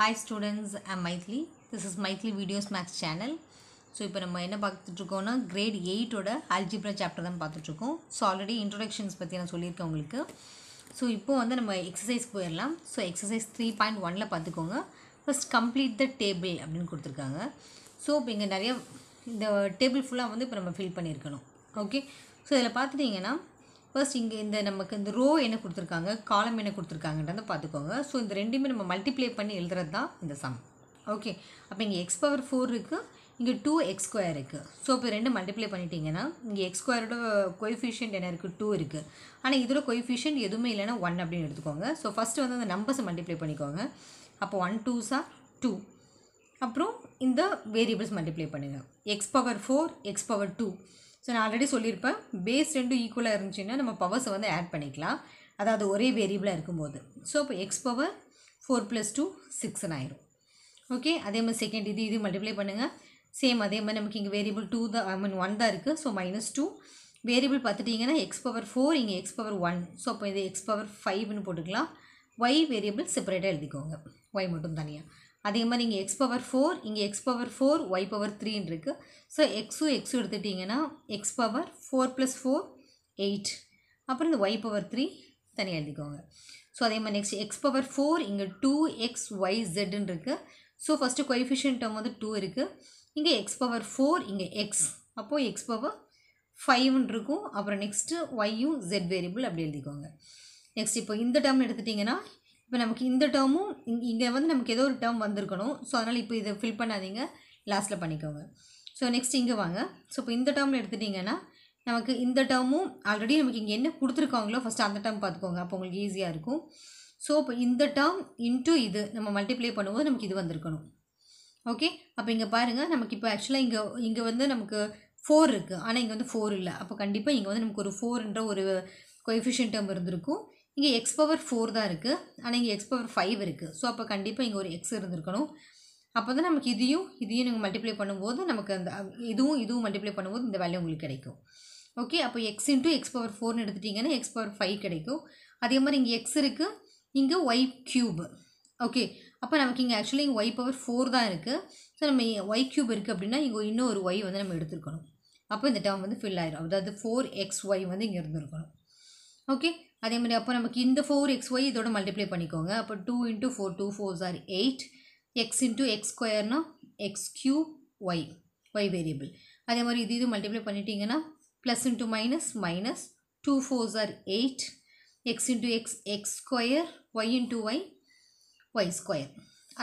Hi students, I'm Maithili. This is Maithili Videos Maths channel. So இப்போ நம்ம என்ன பார்த்துட்டு இருக்கோம்னா grade 8 ஓட algebra chapter தான் பார்த்துட்டு இருக்கோம். So already introductions பத்தி நான் சொல்லியிருக்கேன் உங்களுக்கு. So இப்போ வந்து நம்ம exercise போயிடலாம். So exercise 3.1ல பார்த்துக்கோங்க. First complete the table அப்படின்னு கொடுத்துருக்காங்க. ஸோ இப்போ இங்கே நிறைய இந்த டேபிள் ஃபுல்லாக வந்து இப்போ நம்ம ஃபில் பண்ணியிருக்கணும். ஓகே, ஸோ இதில் பார்த்துட்டிங்கன்னா ஃபர்ஸ்ட் இங்கே இந்த நமக்கு இந்த ரோ என்ன கொடுத்துருக்காங்க, காலம் என்ன கொடுத்துருக்காங்கன்றதை பார்த்துக்கோங்க. ஸோ இந்த ரெண்டுமே நம்ம மல்டிப்ளை பண்ணி எழுதுறது தான் இந்த சம். ஓகே, அப்போ இங்கே எக்ஸ் பவர் 4 இருக்குது, இங்கே 2x² இருக்குது. ஸோ இப்போ ரெண்டு மல்டிப்ளை பண்ணிட்டீங்கன்னா இங்கே x² கோஎஃபிஷியன்ட் என்ன இருக்குது, 2 இருக்குது. ஆனால் இதோட கோஎஃபிஷியன்ட் எதுவுமே இல்லைன்னா 1 அப்படின்னு எடுத்துக்கோங்க. ஸோ ஃபஸ்ட்டு வந்து அந்த நம்பர்ஸை மல்டிப்ளை பண்ணிக்கோங்க. அப்போ 1 2s are 2. அப்புறம் இந்த வேரியபிள்ஸ் மல்டிப்ளை பண்ணுங்கள். X power 4 X power 2. So நான் ஆல்ரெடி சொல்லியிருப்பேன், பேஸ் ரெண்டும் ஈக்குவலாக இருந்துச்சுன்னா நம்ம பவர்ஸை வந்து ஆட் பண்ணிக்கலாம், அதாவது ஒரே வேரியபிளாக இருக்கும்போது. ஸோ இப்போ எக்ஸ் பவர் 4 + 2 6 ஆயிரும். ஓகே, அதே மாதிரி செகண்ட் இது மல்டிப்ளை பண்ணுங்கள். சேம் அதே மாதிரி நமக்கு இங்கே வேரியபிள் 2 தான், 1 தான் இருக்குது. ஸோ -2 வேரியபிள் பார்த்துட்டிங்கன்னா எக்ஸ் பவர் 4 இங்கே எக்ஸ் பவர் 1. ஸோ அப்போ இது எக்ஸ் பவர் 5ன்னு போட்டுக்கலாம். ஒய் வேரியபிள் செப்பரேட்டாக எழுதிக்கோங்க, ஒய் மட்டும் தனியாக. அதே மாதிரி இங்கே எக்ஸ் பவர் 4 இங்கே எக்ஸ் பவர் 4 ஒய் பவர் 3ன்னு இருக்குது. ஸோ எக்ஸும் எடுத்துட்டிங்கன்னா எக்ஸ் பவர் 4 + 4 8. அப்புறம் இந்த ஒய் பவர் 3 தனியாக எழுதிக்கோங்க. ஸோ அதே மாதிரி நெக்ஸ்ட் எக்ஸ் பவர் 4 இங்கே 2xyzன்னு இருக்குது. ஸோ ஃபஸ்ட்டு கோஎஃபிஷியன்ட் டேர்ம் வந்து 2 இருக்குது. இங்கே எக்ஸ் பவர் 4 இங்கே எக்ஸ், அப்போது எக்ஸ் பவர் 5ன்னு இருக்கும். அப்புறம் நெக்ஸ்ட்டு ஒய்யும் ஜெட் வேரியபிள் அப்படி எழுதிக்கோங்க. நெக்ஸ்ட் இப்போ இந்த டேர்ம் எடுத்துட்டிங்கன்னா இப்போ நமக்கு இந்த டேர்மும் இங்கே வந்து நமக்கு ஏதோ ஒரு டேர்ம் வந்திருக்கணும். ஸோ அதனால் இப்போ இதை ஃபில் பண்ணாதீங்க, லாஸ்ட்டில் பண்ணிக்கோங்க. ஸோ நெக்ஸ்ட் இங்கே வாங்க. ஸோ இப்போ இந்த டேர்மில் எடுத்துட்டிங்கன்னா நமக்கு இந்த டேர்மும் ஆல்ரெடி நமக்கு இங்கே என்ன கொடுத்துருக்காங்களோ ஃபஸ்ட்டு அந்த டேர்ம் பார்த்துக்கோங்க, அப்போ உங்களுக்கு ஈஸியாக இருக்கும். ஸோ இப்போ இந்த டேர்ம் இன்ட்டு இது நம்ம மல்டிப்ளை பண்ணும்போது நமக்கு இது வந்திருக்கணும். ஓகே, அப்போ இங்கே பாருங்கள், நமக்கு இப்போ ஆக்சுவலாக இங்கே வந்து நமக்கு 4 இருக்குது, ஆனால் இங்கே வந்து 4 இல்லை. அப்போ கண்டிப்பாக இங்கே வந்து நமக்கு ஒரு 4ன்ற ஒரு கோஎஃபிஷியன்ட் டேர்ம் இருந்திருக்கும். இங்கே எக்ஸ் பவர் 4 தான் இருக்குது, ஆனால் இங்கே எக்ஸ் பவர் 5 இருக்குது. ஸோ அப்போ கண்டிப்பாக இங்கே ஒரு எக்ஸ் இருந்திருக்கணும். அப்போ தான் நமக்கு இதையும் நீங்கள் மல்டிப்ளை பண்ணும்போது நமக்கு அந்த இதுவும் மல்டிப்ளை பண்ணும்போது இந்த வேல்யூ உங்களுக்கு கிடைக்கும். ஓகே, அப்போ எக்ஸ் இன்ட்டு எக்ஸ் பவர் 4ன்னு எடுத்துட்டிங்கன்னா எக்ஸ் பவர் 5 கிடைக்கும். அதே மாதிரி இங்கே எக்ஸ் இருக்குது, இங்கே ஒய் க்யூப். ஓகே, அப்போ நமக்கு இங்கே ஆக்சுவலி இங்கே ஒய் பவர் 4 தான் இருக்குது. ஸோ நம்ம ஒய் க்யூப் இருக்குது அப்படின்னா இங்கே இன்னும் ஒரு ஒய் வந்து நம்ம எடுத்துருக்கணும். அப்போ இந்த டேர்ம் வந்து ஃபில் ஆயிடும், அதாவது 4xy வந்து இங்கே இருந்துருக்கணும். ஓகே, அதே மாதிரி அப்போ நமக்கு இந்த 4xy இதோட மல்டிப்ளை பண்ணிக்கோங்க. அப்போ 2 × 4 2 4s are 8. X into x² x³ y variable. அதே மாதிரி இது மல்டிப்ளை பண்ணிட்டீங்கன்னா plus into minus minus 2 4s are 8. X into x² y into y²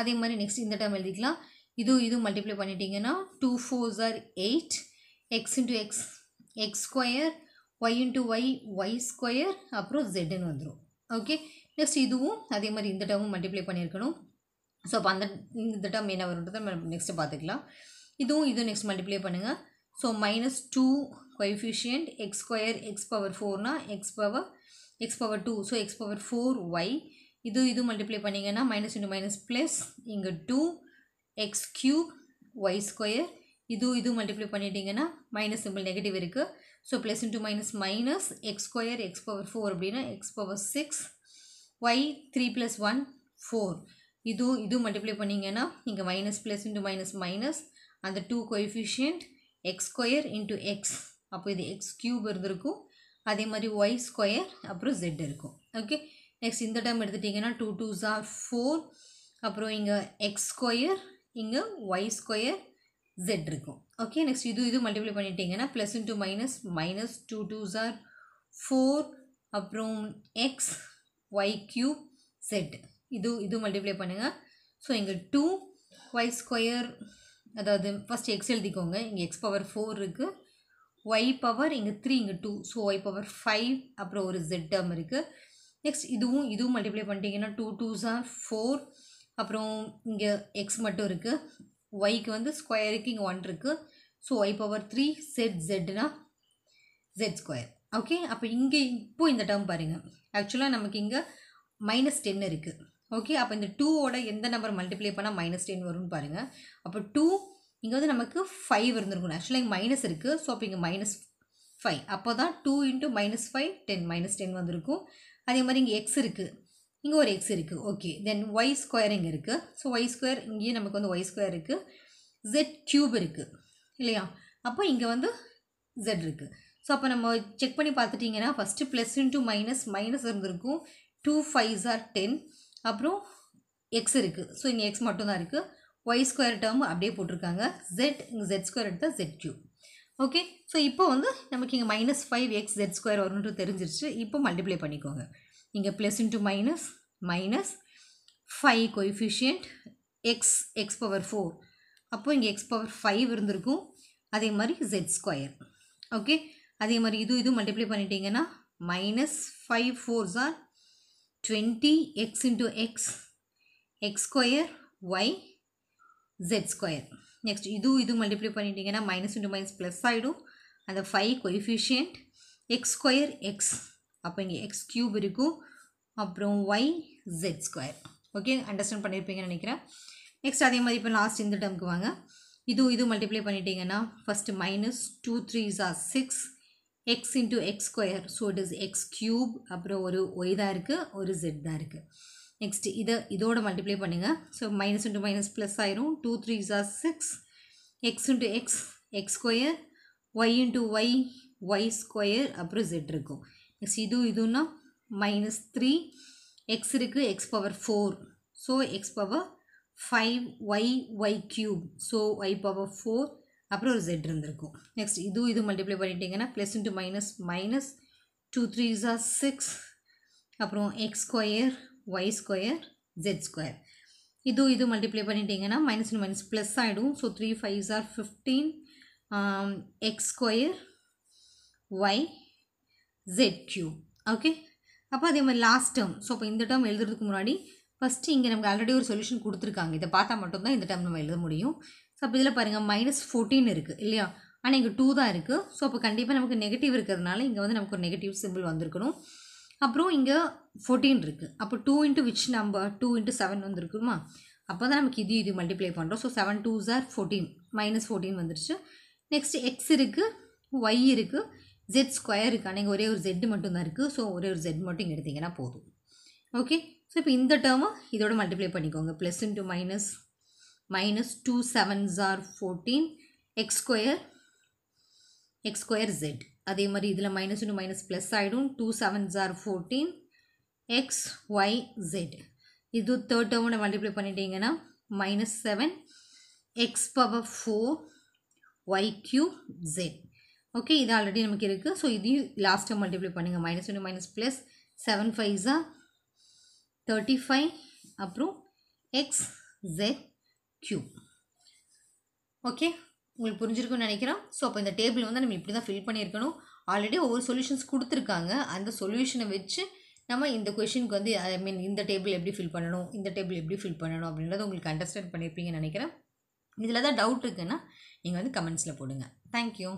அதே மாதிரி நெக்ஸ்ட் இந்த டேர்ம் எழுதிக்கலாம். இது மல்டிப்ளை பண்ணிட்டீங்கன்னா 2 4s are 8. X into x² y into y² அப்புறம் zன்னு வந்துடும். ஓகே, நெக்ஸ்ட் இதுவும் அதே மாதிரி இந்த டேர்மும் மல்டிப்ளை பண்ணியிருக்கணும். ஸோ அப்போ இந்த டேர்ம் என்ன வரும்ன்றதை நம்ம நெக்ஸ்ட்டு பார்த்துக்கலாம். இதுவும் நெக்ஸ்ட் மல்டிப்ளை பண்ணுங்கள். So -2 coefficient x² x power 4னா x power 2. So x power 4y. இது மல்டிப்ளை பண்ணிங்கன்னா மைனஸ் இன்ட்டு மைனஸ் ப்ளஸ் இங்கே 2x³ y². இது மல்டிப்ளை பண்ணிட்டீங்கன்னா மைனஸ் சிம்பிள் நெகட்டிவ் இருக்குது. So plus into minus minus x² x power 4 அப்படின்னா X power 6 y 3 + 1 4. இது multiply பண்ணிங்கன்னா இங்கே minus plus into minus minus அந்த 2 கோஎஃபிஷியன்ட் x² இன்ட்டு எக்ஸ், அப்போ இது x³ இருந்திருக்கும். அதே மாதிரி y² அப்புறம் z இருக்கும். ஓகே, நெக்ஸ்ட் இந்த டைம் எடுத்துட்டிங்கன்னா 2 2s are 4. அப்புறம் இங்கே x² இங்கே y² z இருக்கும். ஓகே, நெக்ஸ்ட் இது மல்டிப்ளை பண்ணிட்டீங்கன்னா plus into minus minus 2 2s are 4. அப்புறம் x y³ z இது மல்டிப்ளை பண்ணுங்கள். ஸோ இங்கே 2y², அதாவது ஃபஸ்ட் எக்ஸ் எழுதிக்கோங்க. இங்கே எக்ஸ் பவர் 4 இருக்குது, ஒய் பவர் இங்கே 3 இங்கே 2. ஸோ ஒய் பவர் 5 அப்புறம் ஒரு z டேர்ம் இருக்குது. நெக்ஸ்ட் இதுவும் மல்டிப்ளை பண்ணிட்டீங்கன்னா 2 2s are 4. அப்புறம் இங்கே எக்ஸ் மட்டும் இருக்குது, ஒய்க்கு வந்து ஸ்கொயருக்கு இங்கே 1 இருக்குது. ஸோ ஒய் பவர் 3 zனா z². ஓகே, அப்போ இங்கே இப்போது இந்த டேர்ம் பாருங்கள், ஆக்சுவலாக நமக்கு இங்கே -10 இருக்குது. ஓகே, அப்போ இந்த 2ஓட எந்த நம்பர் மல்டிப்ளை பண்ணால் -10 வரும்னு பாருங்கள். அப்போ 2 இங்கே வந்து நமக்கு 5 இருந்திருக்கணும். ஆக்சுவலாக இங்கே மைனஸ் இருக்குது. ஸோ அப்போ இங்கே -5, அப்போ தான் 2 × -5 10 -10 வந்திருக்கும். அதே மாதிரி இங்கே எக்ஸ் இருக்குது, இங்கே ஒரு எக்ஸ் இருக்குது. ஓகே, தென் ஒய் ஸ்கொயர் இங்கே இருக்குது. ஸோ ஒய் ஸ்கொயர் இங்கேயும் நமக்கு வந்து ஒய் ஸ்கொயர் இருக்குது. ஜெட் க்யூப் இருக்குது இல்லையா? அப்போ இங்கே வந்து ஜெட் இருக்குது. ஸோ அப்போ நம்ம செக் பண்ணி பார்த்துட்டிங்கன்னா first plus into minus minus இருந்திருக்கும். 2 5s are 10. அப்புறம் எக்ஸ் இருக்குது. ஸோ இங்கே எக்ஸ் மட்டும்தான் இருக்குது. ஒய் ஸ்கொயர் டேர்ம் அப்படியே போட்டிருக்காங்க. ஜெட் இங்கே ஜெட் ஸ்கொயர் எடுத்தால் ஜெட் க்யூப். ஓகே, ஸோ இப்போ வந்து நமக்கு இங்கே -5x z ஸ்கொயர் வரும்னு தெரிஞ்சிருச்சு. இப்போ மல்டிப்ளை பண்ணிக்கோங்க. இங்கே plus into minus minus 5 coefficient X power 4. அப்போ இங்கே எக்ஸ் பவர் 5 இருந்திருக்கும். அதே மாதிரி z ஸ்கொயர். ஓகே, அதே மாதிரி இது மல்டிப்ளை பண்ணிட்டீங்கன்னா -5 4s are 20 x into x square y z square. Next இது மல்டிப்ளை பண்ணிட்டீங்கன்னா மைனஸ் இன்ட்டு மைனஸ் ப்ளஸ் ஆகிடும். அந்த 5 கோஎஃபிஷியன்ட் எக்ஸ் ஸ்கொயர் எக்ஸ், அப்போ இங்கே எக்ஸ் க்யூப் இருக்கும். அப்புறம் y z square. Okay, understand பண்ணியிருப்பீங்கன்னு நினைக்கிறேன். நெக்ஸ்ட் அதே மாதிரி இப்போ லாஸ்ட் இந்த டேர்முக்கு வாங்க. இது மல்டிப்ளை பண்ணிட்டீங்கன்னா first -2 3s are 6 x into x square. So it is X cube. அப்புறம் ஒரு ஒய் தான் இருக்குது, ஒரு ஜெட் தான் இருக்குது. நெக்ஸ்ட் இதோட மல்டிப்ளை பண்ணுங்கள். So minus into minus plus ஆயிரும். 2 3s are 6 x into x square, y into y square, அப்புறம் ஜெட் இருக்கும். நெக்ஸ்ட் இதுன்னா -3 எக்ஸ் இருக்குது, x power 4. So x power 5 y cube. So y power 4, அப்புறம் ஒரு ஜெட் இருந்திருக்கும். நெக்ஸ்ட் இது மல்டிப்ளை பண்ணிட்டீங்கன்னா plus into minus minus 2 3s are 6 அப்புறம் x square y square z square. இது மல்டிப்ளை பண்ணிட்டீங்கன்னா மைனஸ் இன்ட்டு மைனஸ் ப்ளஸ் ஆகிடும். So 3 5s are 15 x square y z cube. Okay, அப்போ அதே மாதிரி லாஸ்ட் டேர்ம். ஸோ அப்போ இந்த டேர்ம் எழுதுறதுக்கு முன்னாடி ஃபஸ்ட்டு இங்கே நமக்கு ஆல்ரெடி ஒரு சொல்யூஷன் கொடுத்துருக்காங்க. இதை பார்த்தா மட்டும்தான் இந்த டேர்ம் நம்ம எழுத முடியும். ஸோ அப்போ இதில் பாருங்கள் -14 இருக்குது இல்லையா? ஆனால் இங்கே 2 தான் இருக்குது. ஸோ அப்போ கண்டிப்பாக நமக்கு நெகட்டிவ் இருக்கிறதுனால இங்கே வந்து நமக்கு ஒரு நெகட்டிவ் சிம்பிள் வந்திருக்கணும். அப்புறம் இங்கே 14 இருக்குது. அப்போ 2 இன்ட்டு விச் நம்பர் 2 இன்ட்டு 7 வந்துருக்குமா? அப்போ தான் நமக்கு இது மல்டிப்ளை பண்ணுறோம். ஸோ 7 2s are 14 -14 வந்துருச்சு. நெக்ஸ்ட் எக்ஸ் இருக்குது, ஒய் இருக்குது, ஜெட் ஸ்கொயர் இருக்குது. ஆனால் இங்கே ஒரே ஒரு ஜெட் மட்டும் தான் இருக்குது. ஸோ ஒரே ஒரு ஜெட் மட்டும் இங்கே எடுத்திங்கன்னா போதும். ஓகே, ஸோ இப்போ இந்த டேர்மை இதோட மல்டிப்ளை பண்ணிக்கோங்க. Plus into minus -2 7s are 14 x square z. அதே மாதிரி இதில் மைனஸ் இன்ட்டு மைனஸ் ப்ளஸ் ஆகிடும். 2 7s are 14 x y z. இது தேர்ட் டேர்மோட மல்டிப்ளை பண்ணிட்டீங்கன்னா -7 x power 4 y cube z. Okay, இது ஆல்ரெடி நமக்கு இருக்குது. ஸோ இதையும் லாஸ்ட் டைம் மல்டிப்ளை பண்ணுங்கள். Minus into minus plus 7 5s are 35 அப்புறம் எக்ஸ் ஜெட் க்யூப். ஓகே, உங்களுக்கு புரிஞ்சிருக்குன்னு நினைக்கிறேன். ஸோ அப்போ இந்த டேபிள் வந்து நம்ம இப்படி தான் ஃபில் பண்ணியிருக்கணும். ஆல்ரெடி ஒவ்வொரு சொல்யூஷன்ஸ் கொடுத்துருக்காங்க. அந்த சொல்யூஷனை வச்சு நம்ம இந்த கொஷினுக்கு வந்து இந்த டேபிள் எப்படி ஃபில் பண்ணணும், இந்த டேபிள் எப்படி ஃபில் பண்ணணும் அப்படின்றத உங்களுக்கு அண்டர்ஸ்டாண்ட் பண்ணியிருப்பீங்கன்னு நினைக்கிறேன். இதில் தான் டவுட் இருக்குன்னா நீங்கள் வந்து கமெண்ட்ஸில் போடுங்க. தேங்க்யூ.